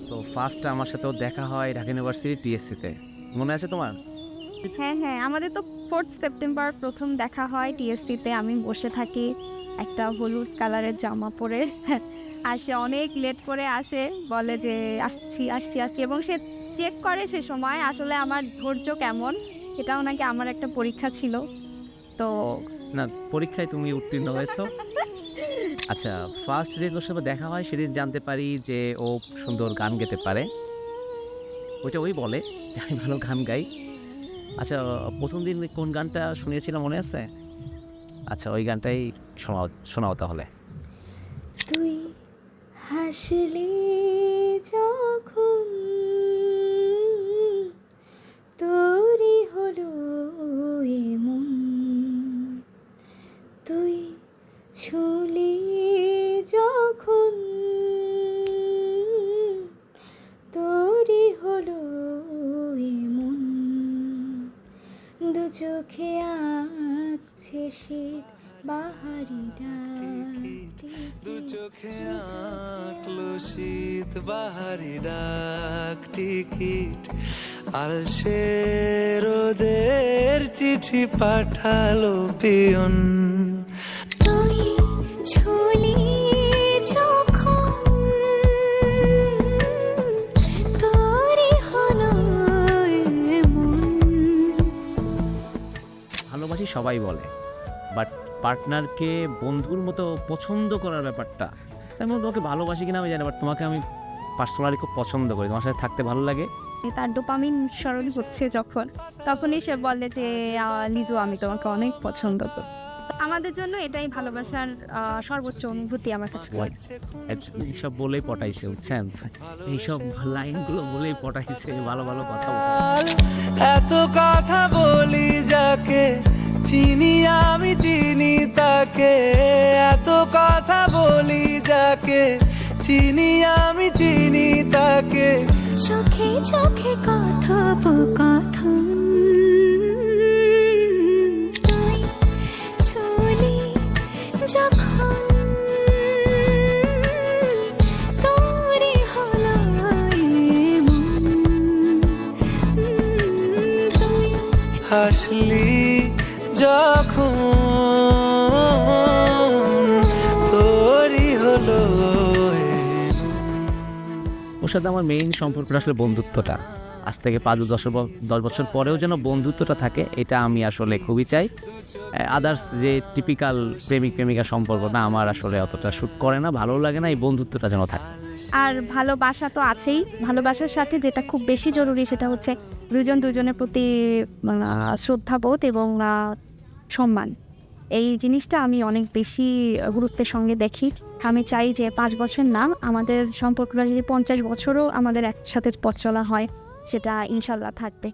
So first আমার সাথেও দেখা হয় ঢাকা ইউনিভার্সিটি টিএসসিতে, মনে আছে তোমার? হ্যাঁ হ্যাঁ, আমাদের তো 4th সেপ্টেম্বর প্রথম দেখা হয় টিএসসিতে। আমি বসে থাকি একটা হলুদ কালারের জামা পরে আর সে অনেক লেট করে আসে, বলে যে আসছি আসছি আসছি, এবং সে চেক করে সে সময় আসলে আমার ধৈর্য কেমন। এটাও নাকি আমার একটা পরীক্ষা ছিল। তো না, পরীক্ষায় তুমি উত্তীর্ণ হয়েছো। আচ্ছা, ফার্স্ট যে তোর সাথে দেখা হয় সেদিন জানতে পারি যে ও সুন্দর গান গেতে পারে। ওইটা ওই বলে যে আমি ভালো গান গাই। আচ্ছা, প্রথম দিন কোন গানটা শুনিয়েছিলাম মনে আছে? আচ্ছা, ওই গানটাই শোনাও শোনাও তাহলে। তুই হাসলি যখন তোরই হলো এমন, তুই ছুলি যখন তোরই হলো এমন, দু চোখে আঁকছে শীত বাহারি ডাক, দু চোখে আঁকলো শীত বাহারি ডাক টিকিট, আর সে রোদের চিঠি পাঠালো পিয়ন। তুই ছুলি যখন তোরই হলো এমন। ভালোবাসি সবাই বলে, বাট পার্টনারকে বন্ধুর মতো পছন্দ করার ব্যাপারটা, আমি বলবো তোমাকে ভালোবাসি কিনা আমি জানি, বাট তোমাকে আমি পার্সোনালি খুব পছন্দ করি, তোমার সাথে থাকতে ভালো লাগে। তার ডোপামিন স্মরণ হচ্ছে যখন, তখনই সে বলে যে লিজু আমি তোমাকে অনেক পছন্দ করি। আমাদের জন্য এটাই ভালোবাসার সর্বোচ্চ অনুভূতি আমার কাছে। এইসব বলেই পটাইছে, বুঝছেন? এইসব লাইনগুলো বলেই পটাইছে, ভালো ভালো কথা বলে। এত কথা বলি যাকে চিনি আমি চিনি তাকে, এত কথা বলি যাকে চিনি আমি চিনি তাকে, চোখে চোখে কথোপকথন, তুই ছুলি যখন তোরই হলো এমন, তুই হাসলি যখন তোরই হলো ওর সাথে আমার মেইন সম্পর্কটা আসলে বন্ধুত্বটা। আজ থেকে 5-10 বছর পরেও যেন বন্ধুত্বটা থাকে, এটা আমি আসলে খুবই চাই। আদার্স যে টিপিক্যাল প্রেমিক প্রেমিকা সম্পর্ক না, আমার আসলে অতটা শ্যুট করে না, ভালো লাগে না। এই বন্ধুত্বটা যেন থাকে। আর ভালোবাসা তো আছেই, ভালোবাসার সাথে যেটা খুব বেশি জরুরি সেটা হচ্ছে দুজন দুজনের প্রতি শ্রদ্ধাবোধ এবং সম্মান। এই জিনিসটা আমি অনেক বেশি গুরুত্বের সঙ্গে দেখি। আমি চাই যে 5 বছর না, আমাদের সম্পর্কটা যদি 50 বছরও আমাদের একসাথে পথ চলা হয়, সেটা ইনশাল্লাহ থাকবে।